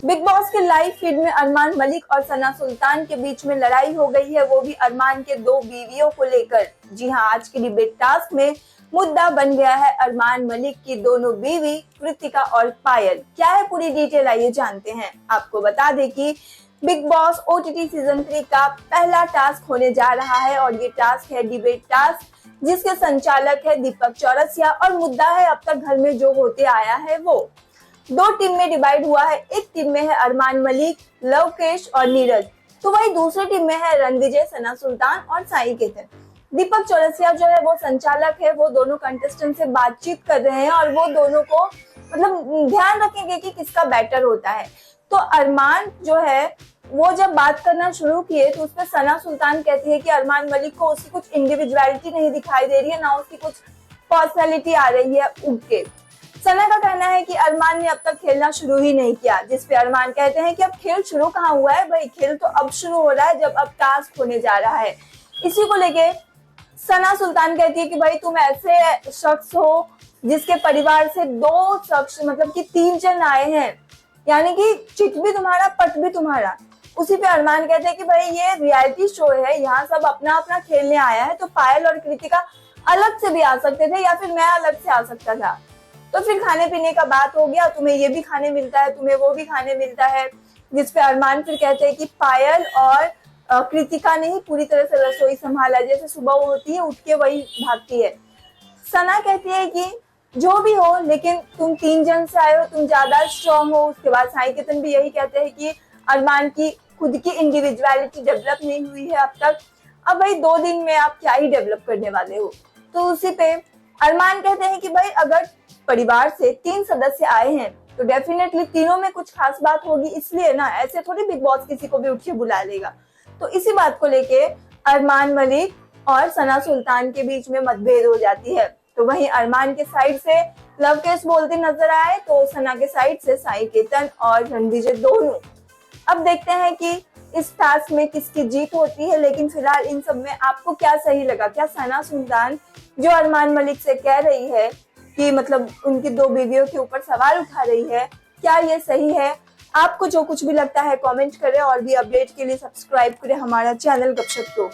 Big boss के live feed में अरमान मलिक और सना सुल्तान के बीच में लड़ाई हो गई है, वो भी अरमान के दो बीवियों को लेकर। जी हाँ, आज के डिबेट टास्क में मुद्दा बन गया है अरमान मलिक की दोनों बीवी कृतिका और पायल। क्या है पूरी डिटेल, आइए जानते हैं। आपको बता दें कि बिग बॉस OTT सीजन 3 का पहला टास्क होने जा रहा है और ये टास्क है डिबेट टास्क, जिसके संचालक है दीपक चौरसिया। और मुद्दा है अब तक घर में जो होते आया है वो। दो टीम में डिवाइड हुआ है। एक टीम में है अरमान मलिक, लवकेश और नीरज, तो वही दूसरी टीम में है रणविजय, सना सुल्तान और साई केतन। दीपक चौरसिया जो है वो संचालक है, वो दोनों कंटेस्टेंट से बातचीत कर रहे हैं और वो दोनों को मतलब ध्यान रखेंगे कि किसका बेटर होता है। तो अरमान जो है वो जब बात करना शुरू किए तो उसमें सना सुल्तान कहती है कि अरमान मलिक को उसकी कुछ इंडिविजुअलिटी नहीं दिखाई दे रही है, ना उसकी कुछ पर्सनैलिटी आ रही है उठ के। सना का कहना है कि अरमान ने अब तक खेलना शुरू ही नहीं किया, जिसपे अरमान कहते हैं कि अब खेल शुरू कहाँ हुआ है भाई, खेल तो अब शुरू हो रहा है जब अब टास्क होने जा रहा है। इसी को लेके सना सुल्तान कहती है कि भाई तुम ऐसे शख्स हो जिसके परिवार से दो शख्स मतलब कि 3 जन आए हैं, यानी कि चिट भी तुम्हारा पट भी तुम्हारा। उसी पे अरमान कहते हैं कि भाई ये रियलिटी शो है, यहाँ सब अपना अपना खेलने आया है, तो पायल और कृतिका अलग से भी आ सकते थे या फिर मैं अलग से आ सकता था। तो फिर खाने पीने का बात हो गया, तुम्हें ये भी खाने मिलता है, तुम्हें वो भी खाने मिलता है, जिसपे अरमान फिर कहते हैं कि पायल और कृतिका ने ही पूरी तरह से रसोई संभाला, जैसे सुबह होती है उठ के वही भागती है। सना कहती है कि जो भी हो लेकिन तुम 3 जन से आए हो, तुम ज्यादा स्ट्रॉन्ग हो। उसके बाद साई केतन भी यही कहते हैं कि अरमान की खुद की इंडिविजुअलिटी डेवलप नहीं हुई है अब तक, अब भाई 2 दिन में आप क्या ही डेवलप करने वाले हो। तो उसी पे अरमान कहते हैं कि भाई अगर परिवार से 3 सदस्य आए हैं तो डेफिनेटली तीनों में कुछ खास बात होगी, इसलिए ना ऐसे थोड़ी बिग बॉस किसी को भी उठ के बुला लेगा। तो इसी बात को लेके अरमान मलिक और सना सुल्तान के बीच में मतभेद हो जाती है। तो वहीं अरमान के साइड से लवकेश बोलते नजर आए, तो सना के साइड से साई केतन और रणविजय दोनों। अब देखते हैं कि इस टास्क में किसकी जीत होती है, लेकिन फिलहाल इन सब में आपको क्या सही लगा? क्या सना सुल्तान जो अरमान मलिक से कह रही है कि मतलब उनकी 2 बीवियों के ऊपर सवाल उठा रही है, क्या ये सही है? आपको जो कुछ भी लगता है कमेंट करें और भी अपडेट के लिए सब्सक्राइब करें हमारा चैनल गपशप को।